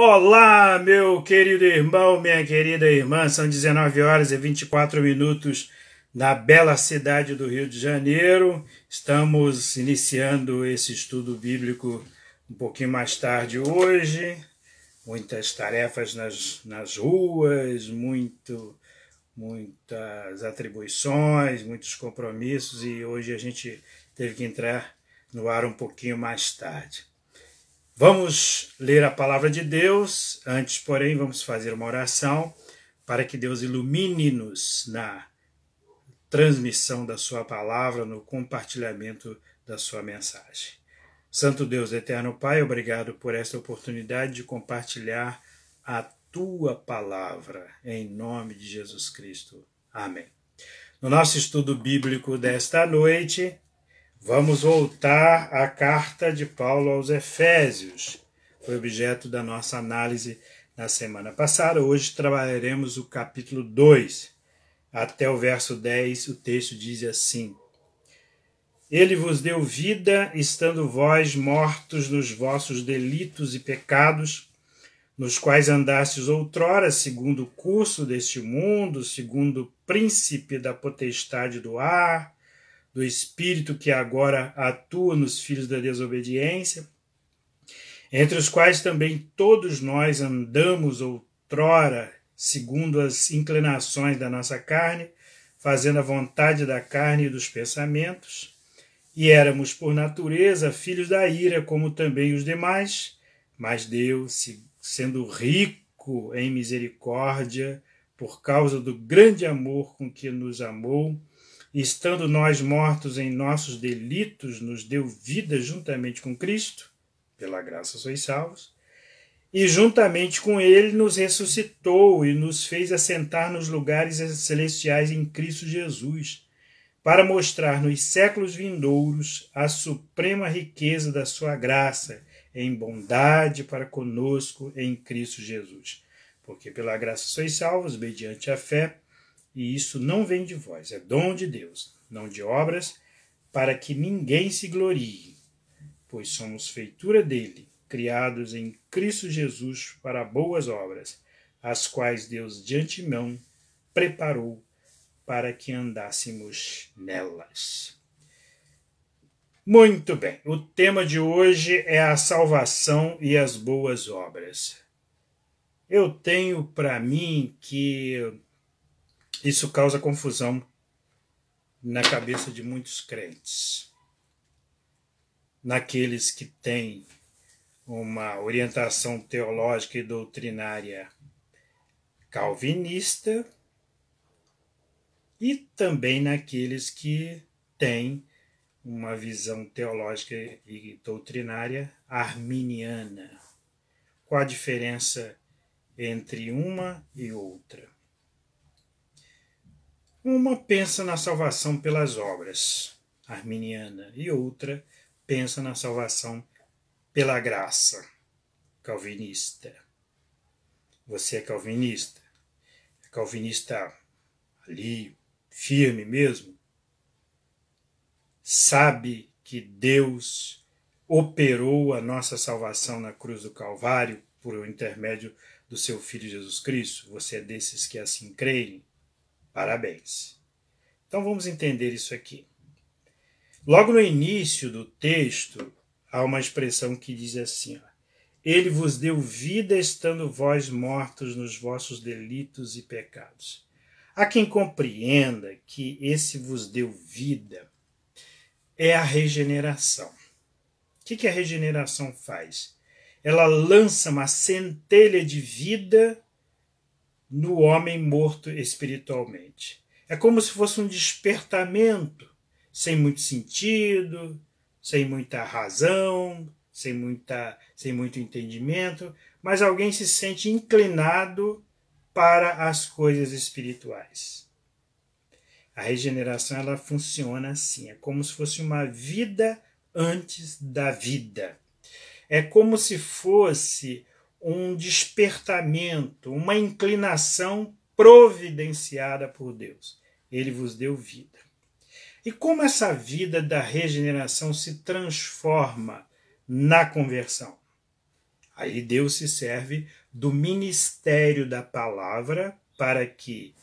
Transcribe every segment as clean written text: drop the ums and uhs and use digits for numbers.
Olá, meu querido irmão, minha querida irmã, são 19 horas e 24 minutos na bela cidade do Rio de Janeiro. Estamos iniciando esse estudo bíblico um pouquinho mais tarde hoje. Muitas tarefas nas ruas, muitas atribuições, muitos compromissos, e hoje a gente teve que entrar no ar um pouquinho mais tarde. Vamos ler a palavra de Deus. Antes, porém, vamos fazer uma oração para que Deus ilumine-nos na transmissão da sua palavra, no compartilhamento da sua mensagem. Santo Deus, eterno Pai, obrigado por esta oportunidade de compartilhar a tua palavra, em nome de Jesus Cristo. Amém. No nosso estudo bíblico desta noite, vamos voltar à carta de Paulo aos Efésios. Foi objeto da nossa análise na semana passada. Hoje trabalharemos o capítulo 2. Até o verso 10, o texto diz assim: Ele vos deu vida, estando vós mortos nos vossos delitos e pecados, nos quais andastes outrora, segundo o curso deste mundo, segundo o príncipe da potestade do ar, do Espírito que agora atua nos filhos da desobediência, entre os quais também todos nós andamos outrora, segundo as inclinações da nossa carne, fazendo a vontade da carne e dos pensamentos, e éramos por natureza filhos da ira, como também os demais, mas Deus, sendo rico em misericórdia, por causa do grande amor com que nos amou, estando nós mortos em nossos delitos, nos deu vida juntamente com Cristo, pela graça sois salvos, e juntamente com ele nos ressuscitou e nos fez assentar nos lugares celestiais em Cristo Jesus, para mostrar nos séculos vindouros a suprema riqueza da sua graça, em bondade para conosco em Cristo Jesus. Porque pela graça sois salvos, mediante a fé, e isso não vem de vós, é dom de Deus, não de obras, para que ninguém se glorie, pois somos feitura dele, criados em Cristo Jesus para boas obras, as quais Deus de antemão preparou para que andássemos nelas. Muito bem, o tema de hoje é a salvação e as boas obras. Eu tenho para mim que isso causa confusão na cabeça de muitos crentes, naqueles que têm uma orientação teológica e doutrinária calvinista e também naqueles que têm uma visão teológica e doutrinária arminiana. Qual a diferença entre uma e outra? Uma pensa na salvação pelas obras, arminiana, e outra pensa na salvação pela graça, calvinista. Você é calvinista? É calvinista ali, firme mesmo? Sabe que Deus operou a nossa salvação na cruz do Calvário por intermédio do seu Filho Jesus Cristo? Você é desses que assim creem? Parabéns. Então vamos entender isso aqui. Logo no início do texto, há uma expressão que diz assim: Ele vos deu vida estando vós mortos nos vossos delitos e pecados. Há quem compreenda que esse vos deu vida é a regeneração. O que a regeneração faz? Ela lança uma centelha de vida no homem morto espiritualmente. É como se fosse um despertamento, sem muito sentido, sem muita razão, sem muito entendimento, mas alguém se sente inclinado para as coisas espirituais. A regeneração ela funciona assim, é como se fosse uma vida antes da vida. É como se fosse um despertamento, uma inclinação providenciada por Deus. Ele vos deu vida. E como essa vida da regeneração se transforma na conversão? Aí Deus se serve do ministério da palavra para que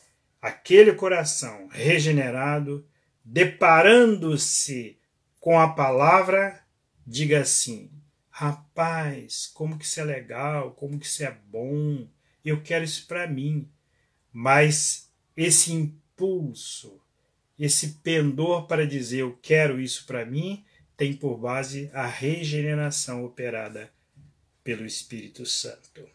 aquele coração regenerado, deparando-se com a palavra, diga assim: rapaz, como que isso é legal, como que isso é bom, eu quero isso para mim. Mas esse impulso, esse pendor para dizer eu quero isso para mim, tem por base a regeneração operada pelo Espírito Santo.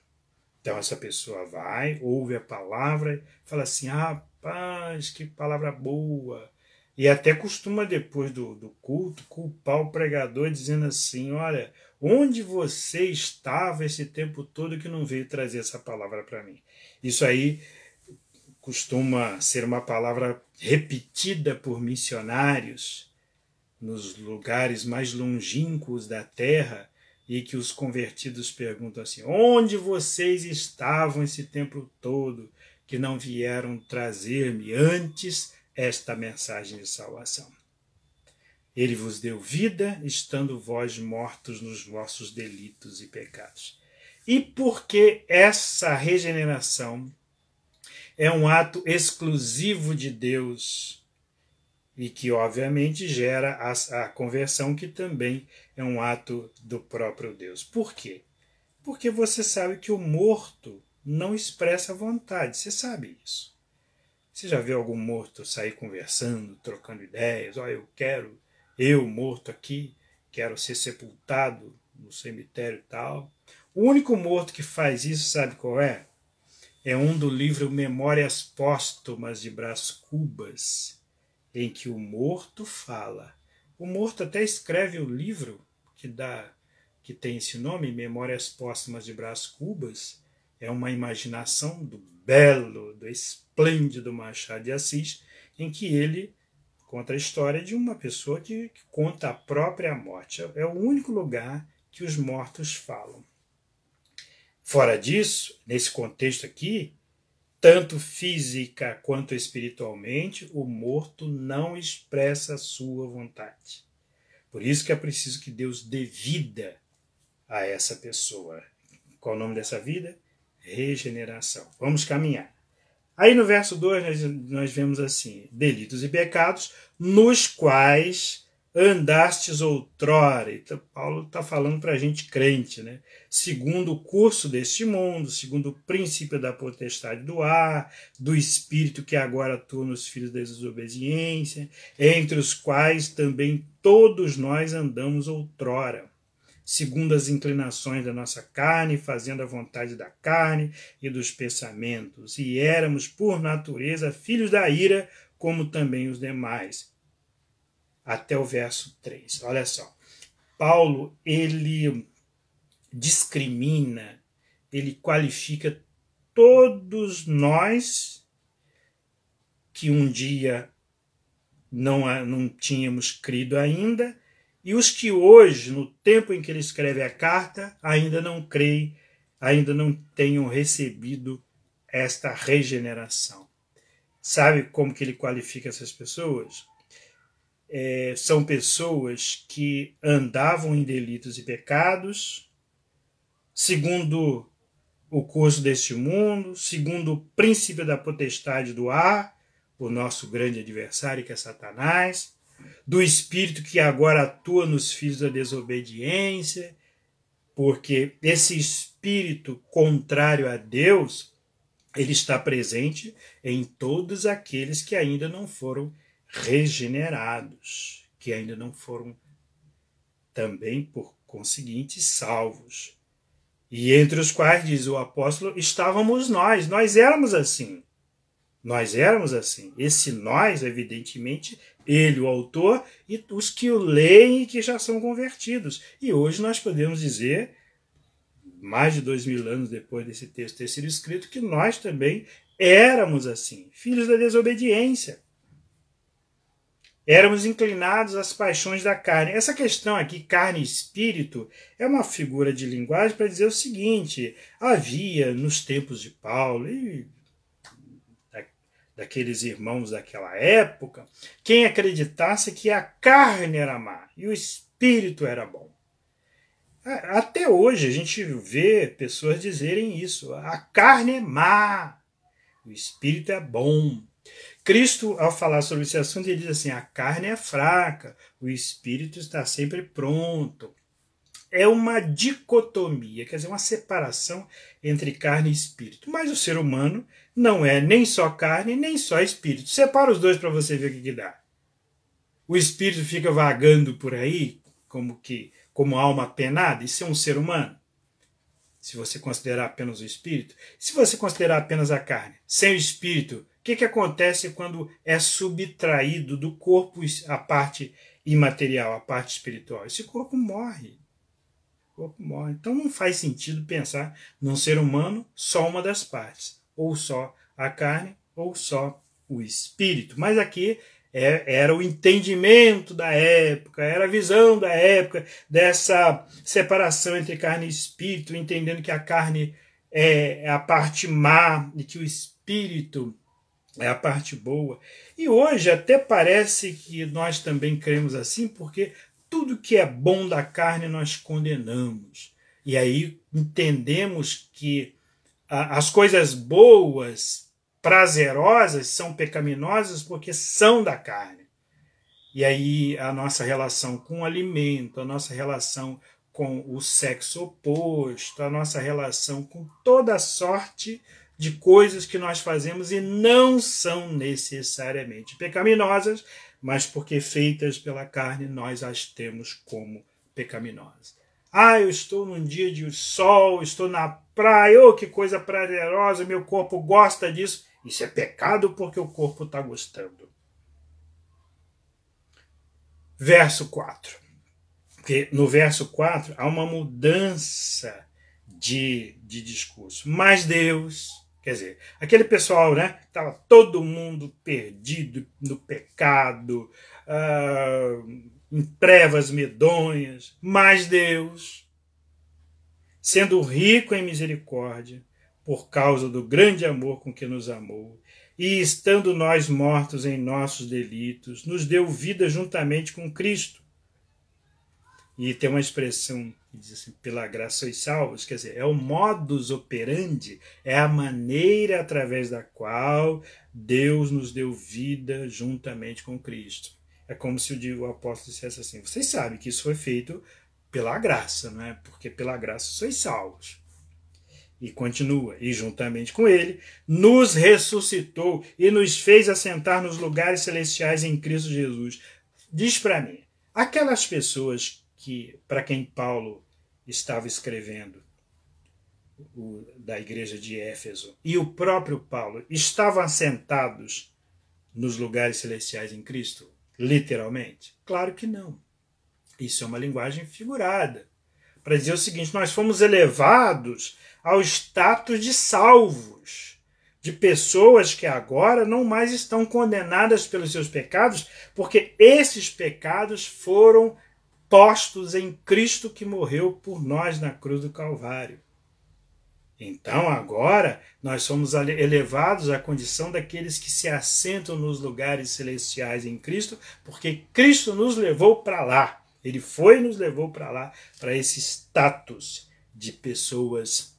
Então essa pessoa vai, ouve a palavra, fala assim: rapaz, que palavra boa. E até costuma, depois do culto, culpar o pregador dizendo assim: olha, onde você estava esse tempo todo que não veio trazer essa palavra para mim? Isso aí costuma ser uma palavra repetida por missionários nos lugares mais longínquos da terra, e que os convertidos perguntam assim: onde vocês estavam esse tempo todo que não vieram trazer-me antes esta mensagem de salvação? Ele vos deu vida, estando vós mortos nos vossos delitos e pecados. E porque essa regeneração é um ato exclusivo de Deus e que, obviamente, gera a conversão, que também é um ato do próprio Deus. Por quê? Porque você sabe que o morto não expressa vontade, você sabe isso. Você já viu algum morto sair conversando, trocando ideias? Eu morto aqui, quero ser sepultado no cemitério e tal. O único morto que faz isso, sabe qual é? É um do livro Memórias Póstumas de Brás Cubas, em que o morto fala. O morto até escreve o livro que tem esse nome, Memórias Póstumas de Brás Cubas. É uma imaginação do belo, do esplêndido Machado de Assis, em que ele conta a história de uma pessoa que conta a própria morte. É o único lugar que os mortos falam. Fora disso, nesse contexto aqui, tanto física quanto espiritualmente, o morto não expressa a sua vontade. Por isso que é preciso que Deus dê vida a essa pessoa. Qual o nome dessa vida? Regeneração. Vamos caminhar. Aí no verso 2 nós vemos assim: delitos e pecados nos quais andastes outrora. Então, Paulo está falando para a gente crente, né? Segundo o curso deste mundo, segundo o princípio da potestade do ar, do espírito que agora atua nos filhos da desobediência, entre os quais também todos nós andamos outrora, segundo as inclinações da nossa carne, fazendo a vontade da carne e dos pensamentos, e éramos por natureza filhos da ira, como também os demais. Até o verso 3. Olha só. Paulo, ele discrimina, ele qualifica todos nós que um dia não tínhamos crido ainda, e os que hoje, no tempo em que ele escreve a carta, ainda não creem, ainda não tenham recebido esta regeneração. Sabe como que ele qualifica essas pessoas? São pessoas que andavam em delitos e pecados, segundo o curso deste mundo, segundo o princípio da potestade do ar, o nosso grande adversário, que é Satanás, do espírito que agora atua nos filhos da desobediência, porque esse espírito contrário a Deus, ele está presente em todos aqueles que ainda não foram regenerados, que ainda não foram também, por conseguinte, salvos. E entre os quais, diz o apóstolo, estávamos nós éramos assim. Nós éramos assim. Esse nós, evidentemente, ele, o autor, e os que o leem e que já são convertidos. E hoje nós podemos dizer, mais de 2000 anos depois desse texto ter sido escrito, que nós também éramos assim, filhos da desobediência. Éramos inclinados às paixões da carne. Essa questão aqui, carne e espírito, é uma figura de linguagem para dizer o seguinte: havia nos tempos de Paulo e daqueles irmãos daquela época, quem acreditasse que a carne era má e o espírito era bom. Até hoje a gente vê pessoas dizerem isso. A carne é má, o espírito é bom. Cristo, ao falar sobre esse assunto, ele diz assim: a carne é fraca, o espírito está sempre pronto. É uma dicotomia, quer dizer, uma separação entre carne e espírito. Mas o ser humano não é nem só carne, nem só espírito. Separa os dois para você ver o que dá. O espírito fica vagando por aí, como alma penada, isso é um ser humano. Se você considerar apenas o espírito. Se você considerar apenas a carne, sem o espírito, o que acontece quando é subtraído do corpo a parte imaterial, a parte espiritual? Esse corpo morre. Então não faz sentido pensar num ser humano só uma das partes, ou só a carne, ou só o espírito. Mas aqui era o entendimento da época, era a visão da época dessa separação entre carne e espírito, entendendo que a carne é a parte má e que o espírito é a parte boa. E hoje até parece que nós também cremos assim, porque tudo que é bom da carne nós condenamos. E aí entendemos que as coisas boas, prazerosas, são pecaminosas porque são da carne. E aí a nossa relação com o alimento, a nossa relação com o sexo oposto, a nossa relação com toda sorte de coisas que nós fazemos e não são necessariamente pecaminosas, mas porque feitas pela carne nós as temos como pecaminosas. Eu estou num dia de sol, estou na praia, que coisa prazerosa, meu corpo gosta disso. Isso é pecado porque o corpo está gostando. Verso 4. Porque no verso 4 há uma mudança de discurso. Mas Deus, quer dizer, aquele pessoal, né, estava todo mundo perdido no pecado, em trevas medonhas, mas Deus, sendo rico em misericórdia, por causa do grande amor com que nos amou, e estando nós mortos em nossos delitos, nos deu vida juntamente com Cristo. E tem uma expressão que diz assim: pela graça sois salvos, quer dizer, é o modus operandi, é a maneira através da qual Deus nos deu vida juntamente com Cristo. É como se o apóstolo dissesse assim: vocês sabem que isso foi feito pela graça, não é? Porque pela graça sois salvos. E continua: e juntamente com ele nos ressuscitou e nos fez assentar nos lugares celestiais em Cristo Jesus. Diz para mim, aquelas pessoas para quem Paulo estava escrevendo, da igreja de Éfeso, e o próprio Paulo, estavam assentados nos lugares celestiais em Cristo? Literalmente? Claro que não. Isso é uma linguagem figurada, para dizer o seguinte: nós fomos elevados ao status de salvos, de pessoas que agora não mais estão condenadas pelos seus pecados, porque esses pecados foram postos em Cristo que morreu por nós na cruz do Calvário. Então agora nós somos elevados à condição daqueles que se assentam nos lugares celestiais em Cristo, porque Cristo nos levou para lá. Ele foi e nos levou para lá, para esse status de pessoas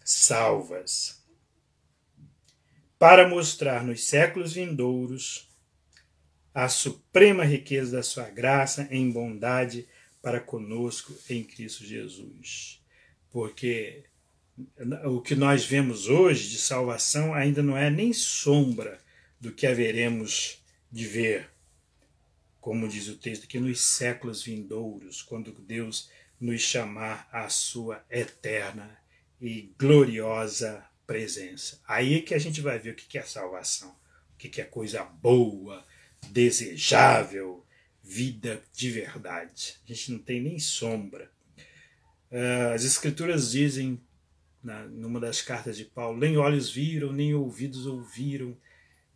salvas. Para mostrar nos séculos vindouros a suprema riqueza da sua graça em bondade para conosco em Cristo Jesus. Porque o que nós vemos hoje de salvação ainda não é nem sombra do que haveremos de ver, como diz o texto aqui, nos séculos vindouros, quando Deus nos chamar à sua eterna e gloriosa presença. Aí que a gente vai ver o que é salvação, o que é coisa boa, desejável, vida de verdade. A gente não tem nem sombra. As Escrituras dizem, numa das cartas de Paulo: nem olhos viram, nem ouvidos ouviram,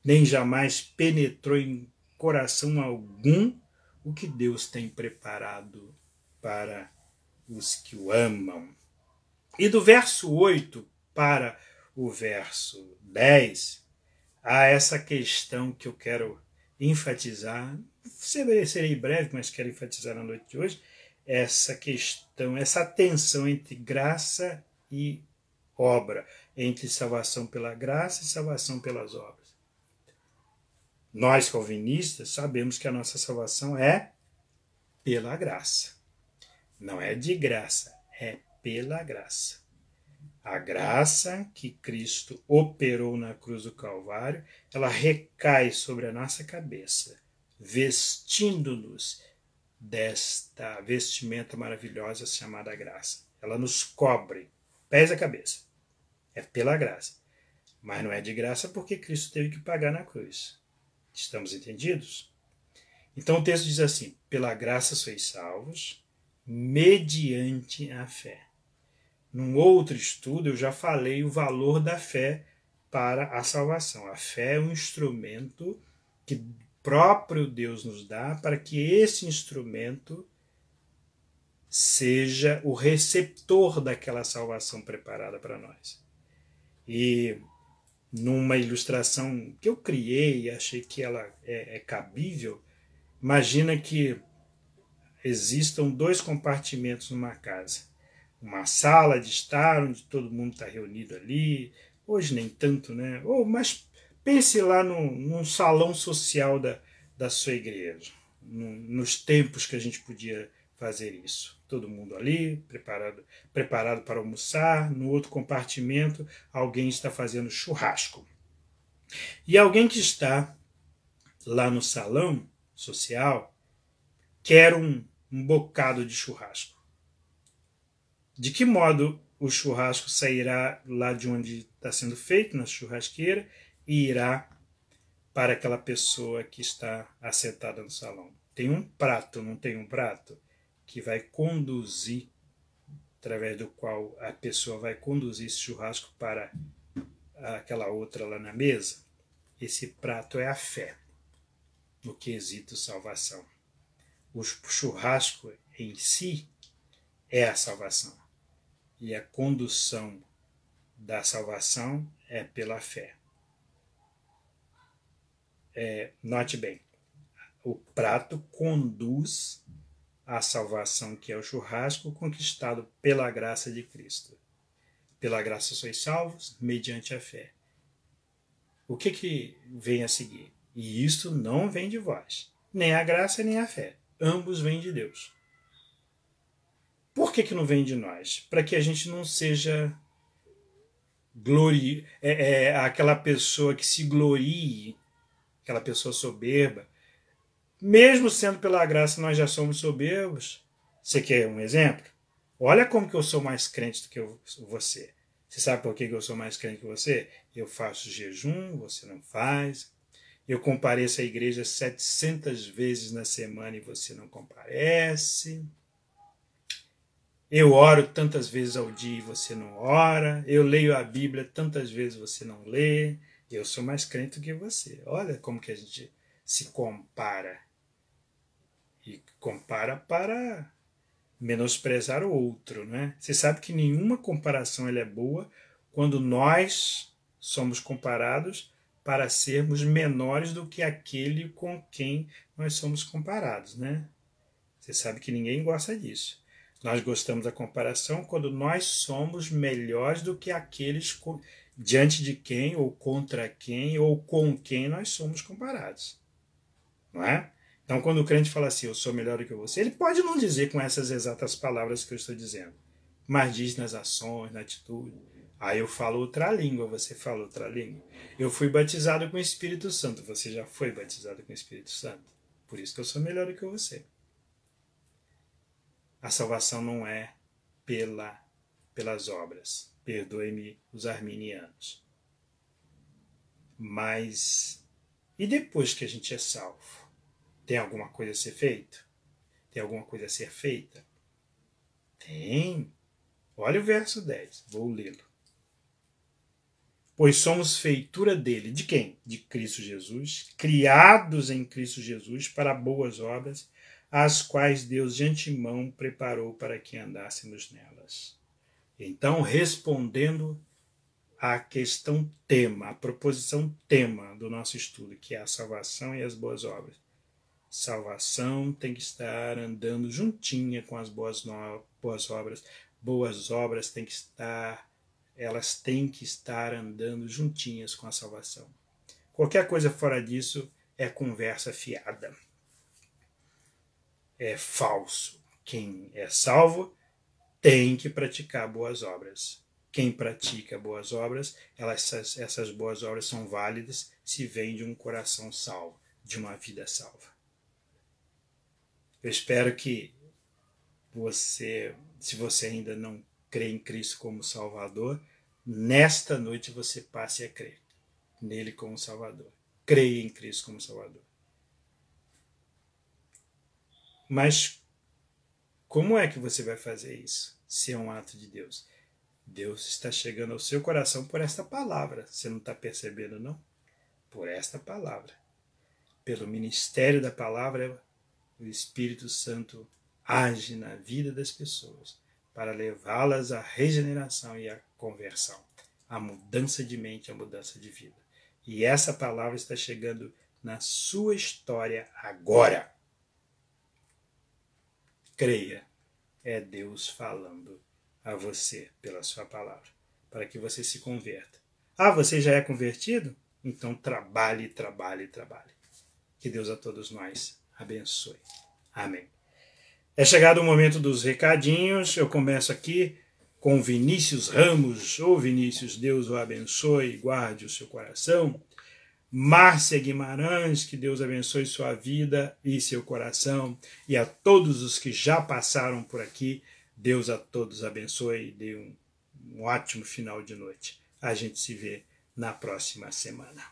nem jamais penetrou em coração algum o que Deus tem preparado para os que o amam. E do verso 8 para o verso 10, há essa questão que eu quero enfatizar. Serei breve, mas quero enfatizar na noite de hoje. essa questão, essa tensão entre graça e obra, entre salvação pela graça e salvação pelas obras. Nós, calvinistas, sabemos que a nossa salvação é pela graça. Não é de graça, é pela graça. A graça que Cristo operou na cruz do Calvário, ela recai sobre a nossa cabeça, vestindo-nos desta vestimenta maravilhosa chamada graça. Ela nos cobre, pés a cabeça. É pela graça. Mas não é de graça porque Cristo teve que pagar na cruz. Estamos entendidos? Então o texto diz assim: pela graça sois salvos, mediante a fé. Num outro estudo eu já falei o valor da fé para a salvação. A fé é um instrumento que próprio Deus nos dá para que esse instrumento seja o receptor daquela salvação preparada para nós. E numa ilustração que eu criei e achei que ela é cabível, imagina que existam 2 compartimentos numa casa. Uma sala de estar, onde todo mundo está reunido ali, hoje nem tanto, né? Mas pense lá num salão social da sua igreja, nos tempos que a gente podia fazer isso. Todo mundo ali, preparado para almoçar. No outro compartimento, alguém está fazendo churrasco. E alguém que está lá no salão social quer um bocado de churrasco. De que modo o churrasco sairá lá de onde está sendo feito, na churrasqueira, e irá para aquela pessoa que está assentada no salão? Tem um prato, não tem um prato? Que vai conduzir, através do qual a pessoa vai conduzir esse churrasco para aquela outra lá na mesa. Esse prato é a fé, no quesito salvação. O churrasco em si é a salvação. E a condução da salvação é pela fé. Note bem, o prato conduz à salvação, que é o churrasco conquistado pela graça de Cristo. Pela graça sois salvos, mediante a fé. O que vem a seguir? E isto não vem de vós, nem a graça nem a fé. Ambos vêm de Deus. Por que não vem de nós? Para que a gente não seja aquela pessoa que se glorie, aquela pessoa soberba. Mesmo sendo pela graça, nós já somos soberbos. Você quer um exemplo? Olha como que eu sou mais crente do que você. Você sabe por que eu sou mais crente que você? Eu faço jejum, você não faz. Eu compareço à igreja 700 vezes na semana e você não comparece. Eu oro tantas vezes ao dia e você não ora. Eu leio a Bíblia tantas vezes e você não lê. Eu sou mais crente do que você. Olha como que a gente se compara. E compara para menosprezar o outro, né? Você sabe que nenhuma comparação é boa quando nós somos comparados para sermos menores do que aquele com quem nós somos comparados, né? Você sabe que ninguém gosta disso. Nós gostamos da comparação quando nós somos melhores do que aqueles diante de quem, ou contra quem, ou com quem nós somos comparados. Não é? Então, quando o crente fala assim, eu sou melhor do que você, ele pode não dizer com essas exatas palavras que eu estou dizendo, mas diz nas ações, na atitude. Aí eu falo outra língua, você fala outra língua. Eu fui batizado com o Espírito Santo, você já foi batizado com o Espírito Santo. Por isso que eu sou melhor do que você. A salvação não é pelas obras. Perdoe-me os arminianos. Mas, e depois que a gente é salvo? Tem alguma coisa a ser feita? Tem alguma coisa a ser feita? Tem. Olha o verso 10, vou lê-lo. Pois somos feitura dele. De quem? De Cristo Jesus, criados em Cristo Jesus para boas obras, as quais Deus de antemão preparou para que andássemos nelas. Então, respondendo à questão tema, à proposição tema do nosso estudo, que é a salvação e as boas obras, Salvação tem que estar andando juntinha com as boas obras. Boas obras elas têm que estar andando juntinhas com a salvação. Qualquer coisa fora disso é conversa fiada. É falso. Quem é salvo tem que praticar boas obras. Quem pratica boas obras, essas boas obras são válidas se vêm de um coração salvo, de uma vida salva. Eu espero que se você ainda não crê em Cristo como Salvador, nesta noite você passe a crer nele como Salvador. Creia em Cristo como Salvador. Mas como é que você vai fazer isso, se é um ato de Deus? Deus está chegando ao seu coração por esta palavra. Você não está percebendo, não? Por esta palavra. Pelo ministério da palavra, o Espírito Santo age na vida das pessoas para levá-las à regeneração e à conversão, à mudança de mente, à mudança de vida. E essa palavra está chegando na sua história agora. Creia, é Deus falando a você pela sua palavra, para que você se converta. Ah, você já é convertido? Então trabalhe, trabalhe, trabalhe. Que Deus a todos nós abençoe. Amém. É chegado o momento dos recadinhos. Eu começo aqui com Vinícius Ramos. Ô Vinícius, Deus o abençoe, guarde o seu coração. Márcia Guimarães, que Deus abençoe sua vida e seu coração. E a todos os que já passaram por aqui, Deus a todos abençoe e dê um ótimo final de noite. A gente se vê na próxima semana.